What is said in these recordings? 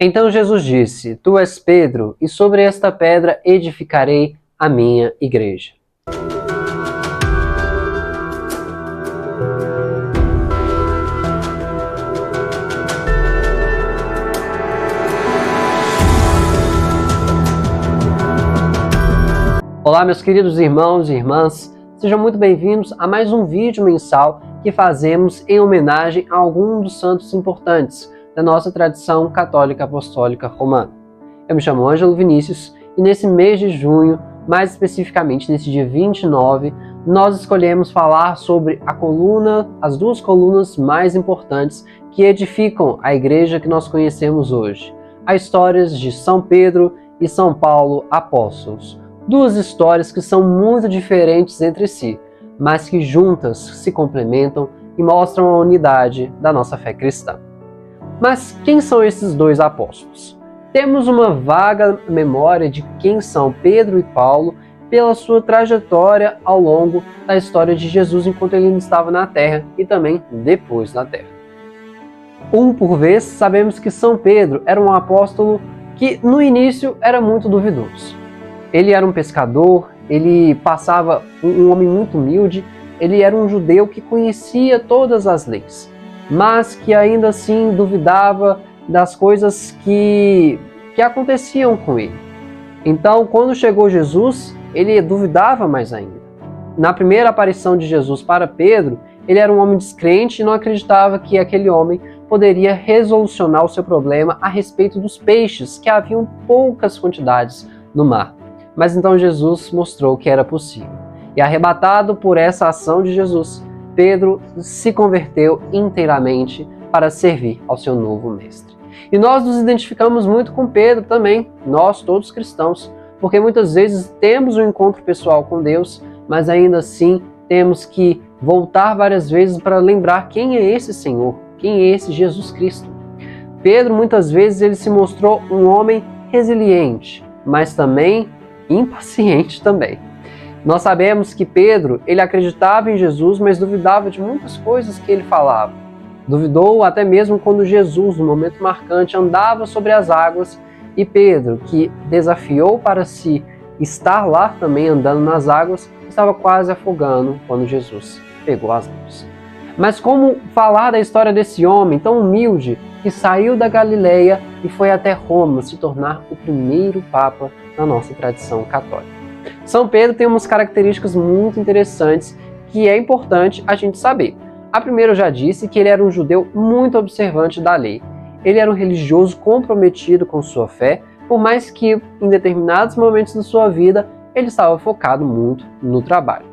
Então Jesus disse: Tu és Pedro, e sobre esta pedra edificarei a minha igreja. Olá, meus queridos irmãos e irmãs, sejam muito bem-vindos a mais um vídeo mensal que fazemos em homenagem a algum dos santos importantes da nossa tradição católica apostólica romana. Eu me chamo Ângelo Vinícius e nesse mês de junho, mais especificamente nesse dia 29, nós escolhemos falar sobre as duas colunas mais importantes que edificam a igreja que nós conhecemos hoje, as histórias de São Pedro e São Paulo apóstolos. Duas histórias que são muito diferentes entre si, mas que juntas se complementam e mostram a unidade da nossa fé cristã. Mas quem são esses dois apóstolos? Temos uma vaga memória de quem são Pedro e Paulo pela sua trajetória ao longo da história de Jesus enquanto ele ainda estava na Terra e também depois da Terra. Por vez, sabemos que São Pedro era um apóstolo que no início era muito duvidoso. Ele era um pescador, ele passava um homem muito humilde, ele era um judeu que conhecia todas as leis, mas que ainda assim duvidava das coisas que aconteciam com ele. Então, quando chegou Jesus, ele duvidava mais ainda. Na primeira aparição de Jesus para Pedro, ele era um homem descrente e não acreditava que aquele homem poderia resolucionar o seu problema a respeito dos peixes, que haviam poucas quantidades no mar. Mas então Jesus mostrou que era possível. E arrebatado por essa ação de Jesus, Pedro se converteu inteiramente para servir ao seu novo mestre. E nós nos identificamos muito com Pedro também, nós todos cristãos, porque muitas vezes temos um encontro pessoal com Deus, mas ainda assim temos que voltar várias vezes para lembrar quem é esse Senhor, quem é esse Jesus Cristo. Pedro muitas vezes ele se mostrou um homem resiliente, mas também impaciente também. Nós sabemos que Pedro, ele acreditava em Jesus, mas duvidava de muitas coisas que ele falava. Duvidou até mesmo quando Jesus, no momento marcante, andava sobre as águas e Pedro, que desafiou para si estar lá também andando nas águas, estava quase afogando quando Jesus pegou as mãos. Mas como falar da história desse homem tão humilde que saiu da Galileia e foi até Roma se tornar o primeiro Papa na nossa tradição católica? São Pedro tem umas características muito interessantes que é importante a gente saber. A primeira eu já disse que ele era um judeu muito observante da lei. Ele era um religioso comprometido com sua fé, por mais que em determinados momentos da sua vida ele estava focado muito no trabalho.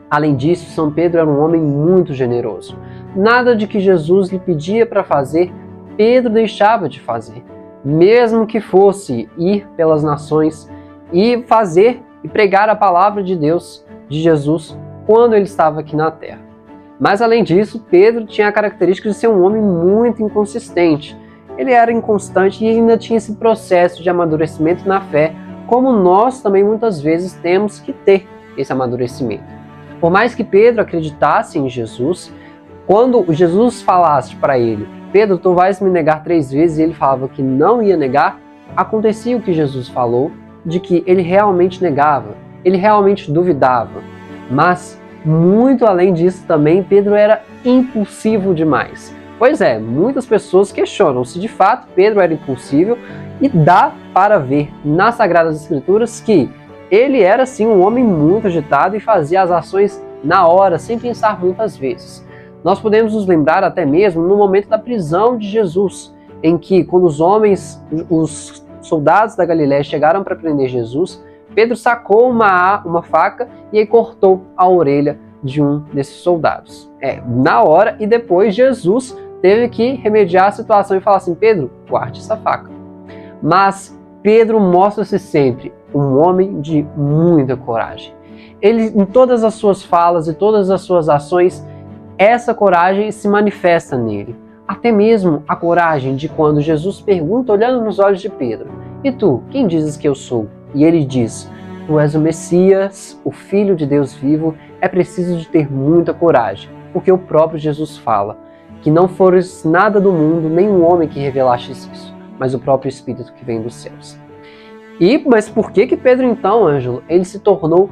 Além disso, São Pedro era um homem muito generoso. Nada de que Jesus lhe pedia para fazer, Pedro deixava de fazer. Mesmo que fosse ir pelas nações e fazer e pregar a palavra de Deus, de Jesus, quando ele estava aqui na terra. Mas além disso, Pedro tinha a característica de ser um homem muito inconsistente. Ele era inconstante e ainda tinha esse processo de amadurecimento na fé, como nós também muitas vezes temos que ter esse amadurecimento. Por mais que Pedro acreditasse em Jesus, quando Jesus falasse para ele, Pedro, tu vais me negar 3 vezes, e ele falava que não ia negar, acontecia o que Jesus falou, de que ele realmente negava, ele realmente duvidava. Mas, muito além disso também, Pedro era impulsivo demais. Pois é, muitas pessoas questionam se de fato Pedro era impulsivo, e dá para ver nas Sagradas Escrituras que ele era sim um homem muito agitado e fazia as ações na hora, sem pensar muitas vezes. Nós podemos nos lembrar até mesmo no momento da prisão de Jesus, em que quando os soldados da Galiléia chegaram para prender Jesus, Pedro sacou uma faca e aí cortou a orelha de um desses soldados. Na hora, e depois Jesus teve que remediar a situação e falar assim, Pedro, guarde essa faca. Mas Pedro mostra-se sempre um homem de muita coragem. Ele, em todas as suas falas e todas as suas ações, essa coragem se manifesta nele. Até mesmo a coragem de quando Jesus pergunta, olhando nos olhos de Pedro, e tu, quem dizes que eu sou? E ele diz, tu és o Messias, o Filho de Deus vivo, é preciso de ter muita coragem, porque o próprio Jesus fala, que não fores nada do mundo, nem um homem que revelastes isso, mas o próprio Espírito que vem dos céus. Mas por que Pedro então, Ângelo, ele se tornou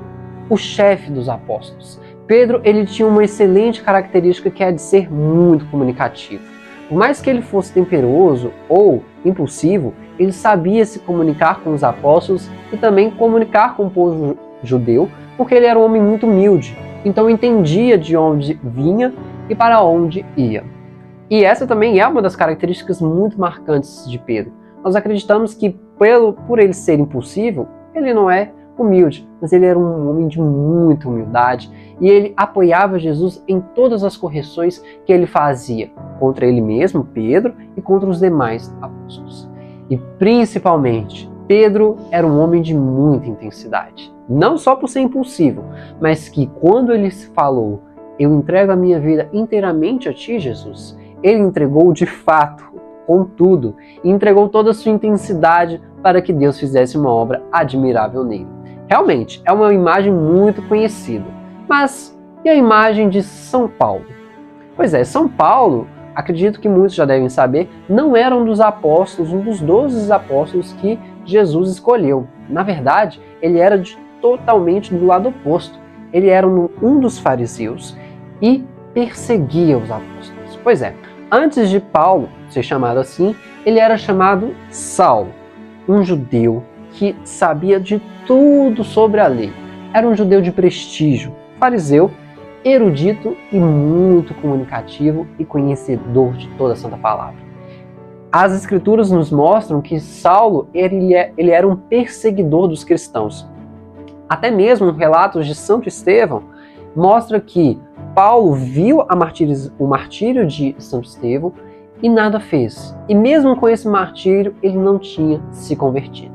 o chefe dos apóstolos? Pedro, ele tinha uma excelente característica que é de ser muito comunicativo. Por mais que ele fosse temperoso ou impulsivo, ele sabia se comunicar com os apóstolos e também comunicar com o povo judeu, porque ele era um homem muito humilde, então entendia de onde vinha e para onde ia. E essa também é uma das características muito marcantes de Pedro. Nós acreditamos que por ele ser impulsivo, ele não é humilde, mas ele era um homem de muita humildade e ele apoiava Jesus em todas as correções que ele fazia contra ele mesmo, Pedro, e contra os demais apóstolos. E principalmente, Pedro era um homem de muita intensidade. Não só por ser impulsivo, mas que quando ele falou, eu entrego a minha vida inteiramente a ti, Jesus, ele entregou de fato, com tudo, e entregou toda a sua intensidade para que Deus fizesse uma obra admirável nele. Realmente, é uma imagem muito conhecida. Mas e a imagem de São Paulo? Pois é, São Paulo, acredito que muitos já devem saber, não era um dos apóstolos, um dos 12 apóstolos que Jesus escolheu. Na verdade, ele era totalmente do lado oposto. Ele era um dos fariseus e perseguia os apóstolos. Pois é, antes de Paulo ser chamado assim, ele era chamado Saulo, um judeu que sabia de tudo sobre a lei. Era um judeu de prestígio, fariseu, erudito e muito comunicativo e conhecedor de toda a Santa Palavra. As Escrituras nos mostram que Saulo ele era um perseguidor dos cristãos. Até mesmo relatos de Santo Estevão mostra que Paulo viu o martírio de Santo Estevão e nada fez. E mesmo com esse martírio, ele não tinha se convertido.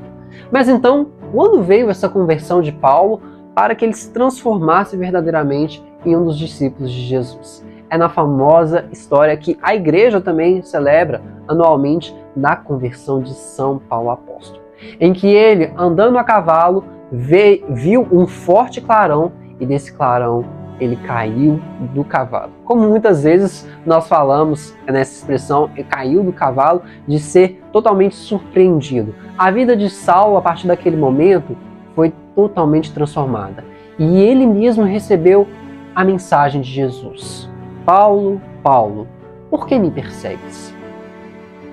Mas então, quando veio essa conversão de Paulo para que ele se transformasse verdadeiramente em um dos discípulos de Jesus? É na famosa história que a igreja também celebra anualmente da conversão de São Paulo Apóstolo, em que ele, andando a cavalo, viu um forte clarão e desse clarão ele caiu do cavalo. Como muitas vezes nós falamos nessa expressão, ele caiu do cavalo, de ser totalmente surpreendido. A vida de Saulo, a partir daquele momento, foi totalmente transformada. E ele mesmo recebeu a mensagem de Jesus. Paulo, Paulo, por que me persegues?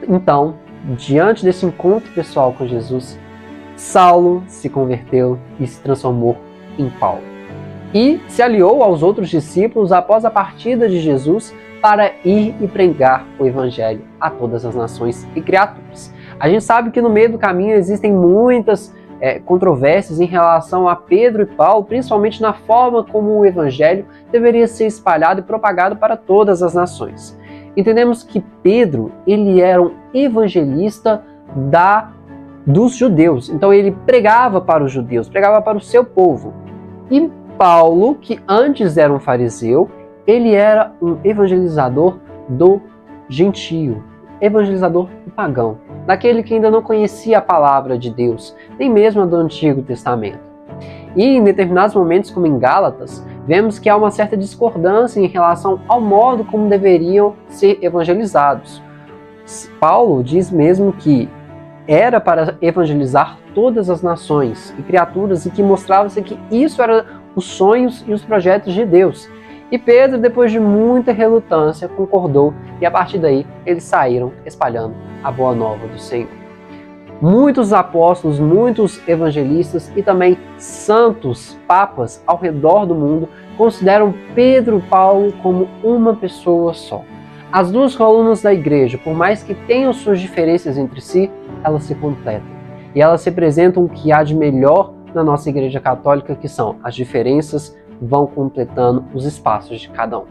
Então, diante desse encontro pessoal com Jesus, Saulo se converteu e se transformou em Paulo. E se aliou aos outros discípulos após a partida de Jesus para ir e pregar o Evangelho a todas as nações e criaturas. A gente sabe que no meio do caminho existem muitas controvérsias em relação a Pedro e Paulo, principalmente na forma como o Evangelho deveria ser espalhado e propagado para todas as nações. Entendemos que Pedro ele era um evangelista dos judeus, então ele pregava para os judeus, pregava para o seu povo. E Paulo, que antes era um fariseu, ele era um evangelizador do gentio, evangelizador do pagão, daquele que ainda não conhecia a palavra de Deus, nem mesmo a do Antigo Testamento. E em determinados momentos, como em Gálatas, vemos que há uma certa discordância em relação ao modo como deveriam ser evangelizados. Paulo diz mesmo que era para evangelizar todas as nações e criaturas e que mostrava-se que isso era os sonhos e os projetos de Deus. E Pedro, depois de muita relutância, concordou e a partir daí eles saíram espalhando a boa nova do Senhor. Muitos apóstolos, muitos evangelistas e também santos papas ao redor do mundo consideram Pedro e Paulo como uma pessoa só. As duas colunas da igreja, por mais que tenham suas diferenças entre si, elas se completam. E elas representam o que há de melhor na nossa igreja católica, que são as diferenças vão completando os espaços de cada um.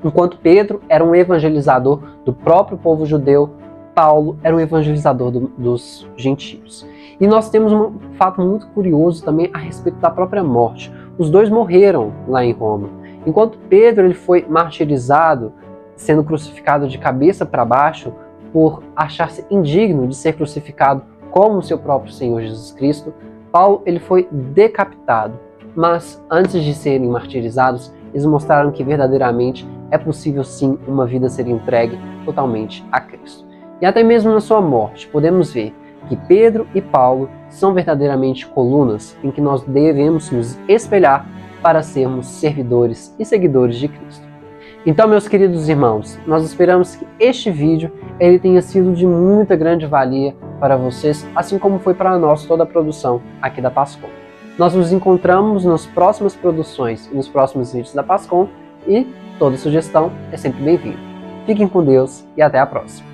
Enquanto Pedro era um evangelizador do próprio povo judeu, Paulo era um evangelizador dos gentios. E nós temos um fato muito curioso também a respeito da própria morte. Os dois morreram lá em Roma. Enquanto Pedro ele foi martirizado, sendo crucificado de cabeça para baixo, por achar-se indigno de ser crucificado como seu próprio Senhor Jesus Cristo, Paulo ele foi decapitado. Mas antes de serem martirizados, eles mostraram que verdadeiramente é possível sim uma vida ser entregue totalmente a Cristo. E até mesmo na sua morte, podemos ver que Pedro e Paulo são verdadeiramente colunas em que nós devemos nos espelhar para sermos servidores e seguidores de Cristo. Então, meus queridos irmãos, nós esperamos que este vídeo ele tenha sido de muita grande valia para vocês, assim como foi para nós toda a produção aqui da Pascom. Nós nos encontramos nas próximas produções e nos próximos vídeos da Pascom e toda sugestão é sempre bem-vinda. Fiquem com Deus e até a próxima.